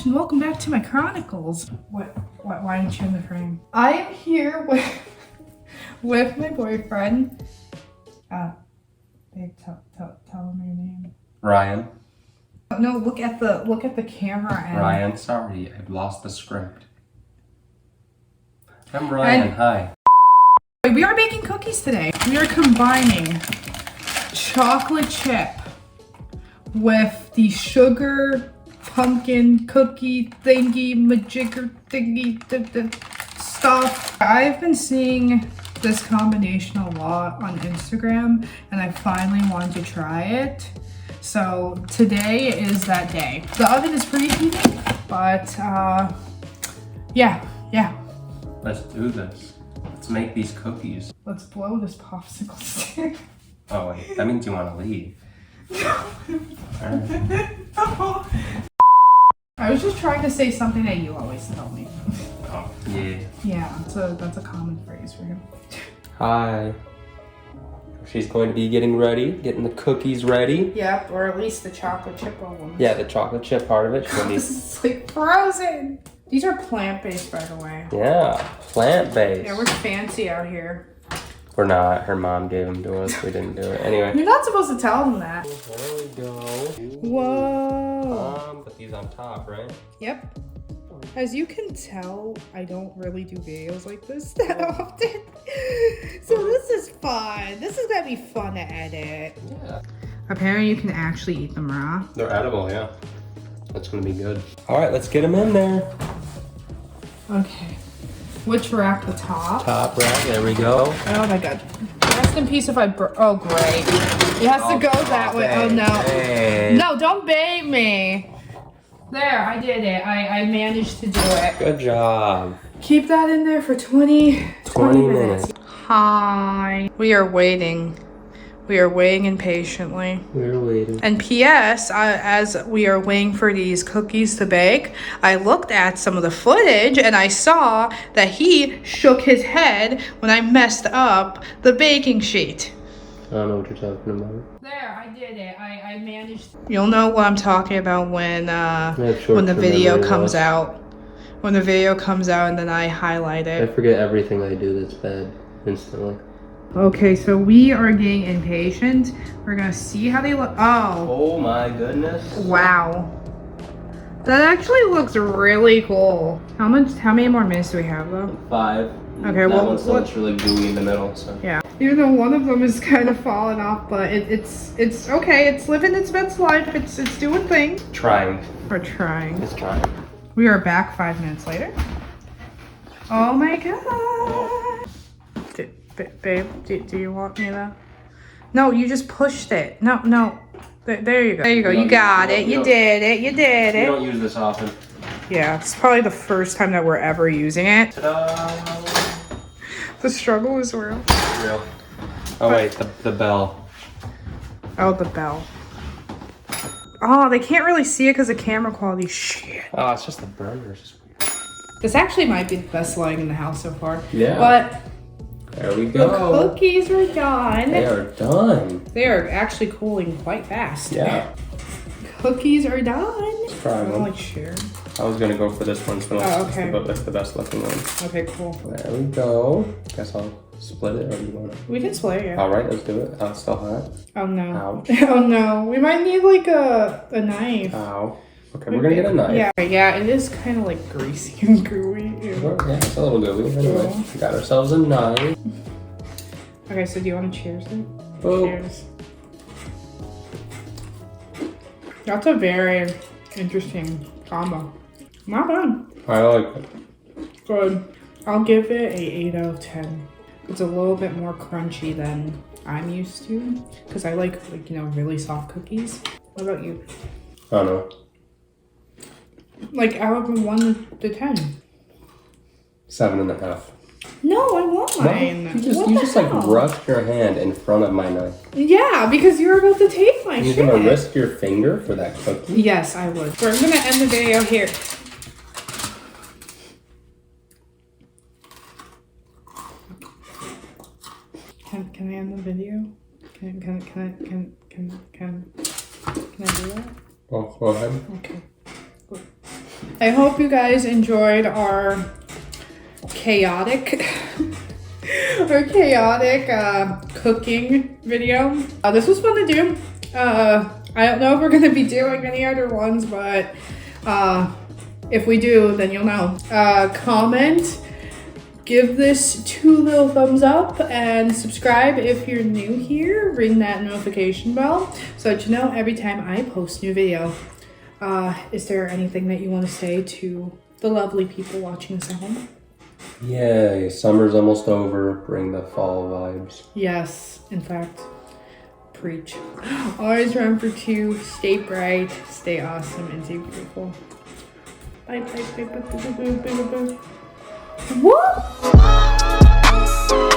gosh, and welcome back to my Chronicles. Why didn't you in the frame? I am here with my boyfriend. Babe, tell him your name. Ryan. No, look at the camera. And Ryan, sorry, I've lost the script. I'm Ryan, hi. We are baking cookies today. We are combining chocolate chip with the sugar pumpkin cookie thingy majigger thingy stuff. I've been seeing this combination a lot on Instagram and I finally wanted to try it. So today is that day. The oven is preheating, but yeah. Let's do this. Let's make these cookies. Let's blow this popsicle stick. Oh wait, that means you want to leave. No. I was just trying to say something that you always tell me. Oh, yeah. Yeah, that's a common phrase for him. Hi. She's going to be getting the cookies ready. Yep, or at least the chocolate chip ones. Yeah, the chocolate chip part of it. This is like frozen. These are plant-based, by the way. Yeah, plant-based. Yeah, we're fancy out here. We're not. Her mom gave them to us. We didn't do it. Anyway. You're not supposed to tell them that. There we go. Whoa. Put these on top, right? Yep. As you can tell, I don't really do videos like this that often. So this is fun. This is gonna be fun to edit. Yeah. Apparently you can actually eat them raw. They're edible, yeah. That's gonna be good. All right, let's get them in there. Okay. Which rack? The top? Top rack, there we go. Oh my god. Rest in peace if I oh great. It has to go that way. Oh no. Hey. No, don't bait me. There, I did it. I managed to do it. Good job. Keep that in there for 20 minutes. Hi. We are waiting. We are waiting impatiently. We're waiting. And P.S., as we are waiting for these cookies to bake, I looked at some of the footage and I saw that he shook his head when I messed up the baking sheet. I don't know what you're talking about. There, I did it. I managed. You'll know what I'm talking about when the video comes out. When the video comes out and then I highlight it. I forget everything I do that's bad instantly. Okay, so we are getting impatient. We're gonna see how they look. Oh my goodness. Wow. That actually looks really cool. How many more minutes do we have though? 5. Okay, well, one's looks really gooey in the middle, so. Yeah. Even though one of them is kind of falling off, but it's okay. It's living its best life. It's doing things. Trying. We're trying. It's trying. We are back 5 minutes later. Oh my god. Babe, do you want me to? No, you just pushed it. No. There you go. There you go. You got it. You did it. You did We it. don't use this often. Yeah, it's probably the first time that we're ever using it. Ta-da! The struggle is real. Real. Oh wait, the bell. Oh, the bell. Oh, they can't really see it because the camera quality. Shit. Oh, it's just the burner. It's just weird. This actually might be the best lighting in the house so far. Yeah. But there we the go. cookies are done. They are done. They are actually cooling quite fast. Yeah. Cookies are done. Let's try one. Like share. I was gonna go for this one, so okay. that's the best looking one. Okay, cool. There we go. Guess I'll split it, or do you want to? We can split it, yeah. All right, let's do it. It's still hot. Oh no. Ouch. Oh no. We might need like a knife. Ow. Okay, we're gonna get a knife. Yeah, it is kind of like greasy and gooey. Sure, yeah, it's a little gooey. Anyway, we got ourselves a knife. Okay, so do you want to cheers it? Oh. Cheers. That's a very interesting combo. Not bad. I like it. Good. I'll give it a 8 out of 10. It's a little bit more crunchy than I'm used to because I like really soft cookies. What about you? I don't know. Like out of 1 to 10. 7.5. No, I want mine. No, you just like rushed your hand in front of my knife. Yeah, because you're about to take my shit. You're gonna risk your finger for that cookie? Yes, I would. We're gonna end the video here. Can I end the video? Can I do that? Oh, go ahead. Okay. Good. I hope you guys enjoyed our chaotic cooking video. This was fun to do. I don't know if we're gonna be doing any other ones, but if we do, then you'll know. Comment, give this 2 little thumbs up, and subscribe if you're new here. Ring that notification bell so that you know every time I post new video. Is there anything that you want to say to the lovely people watching this at home? Yay, summer's almost over. Bring the fall vibes. Yes, in fact, preach. Always remember to stay bright, stay awesome, and stay beautiful. Bye, bye, bye, bye, bye, bye, bye, bye, bye. Woo!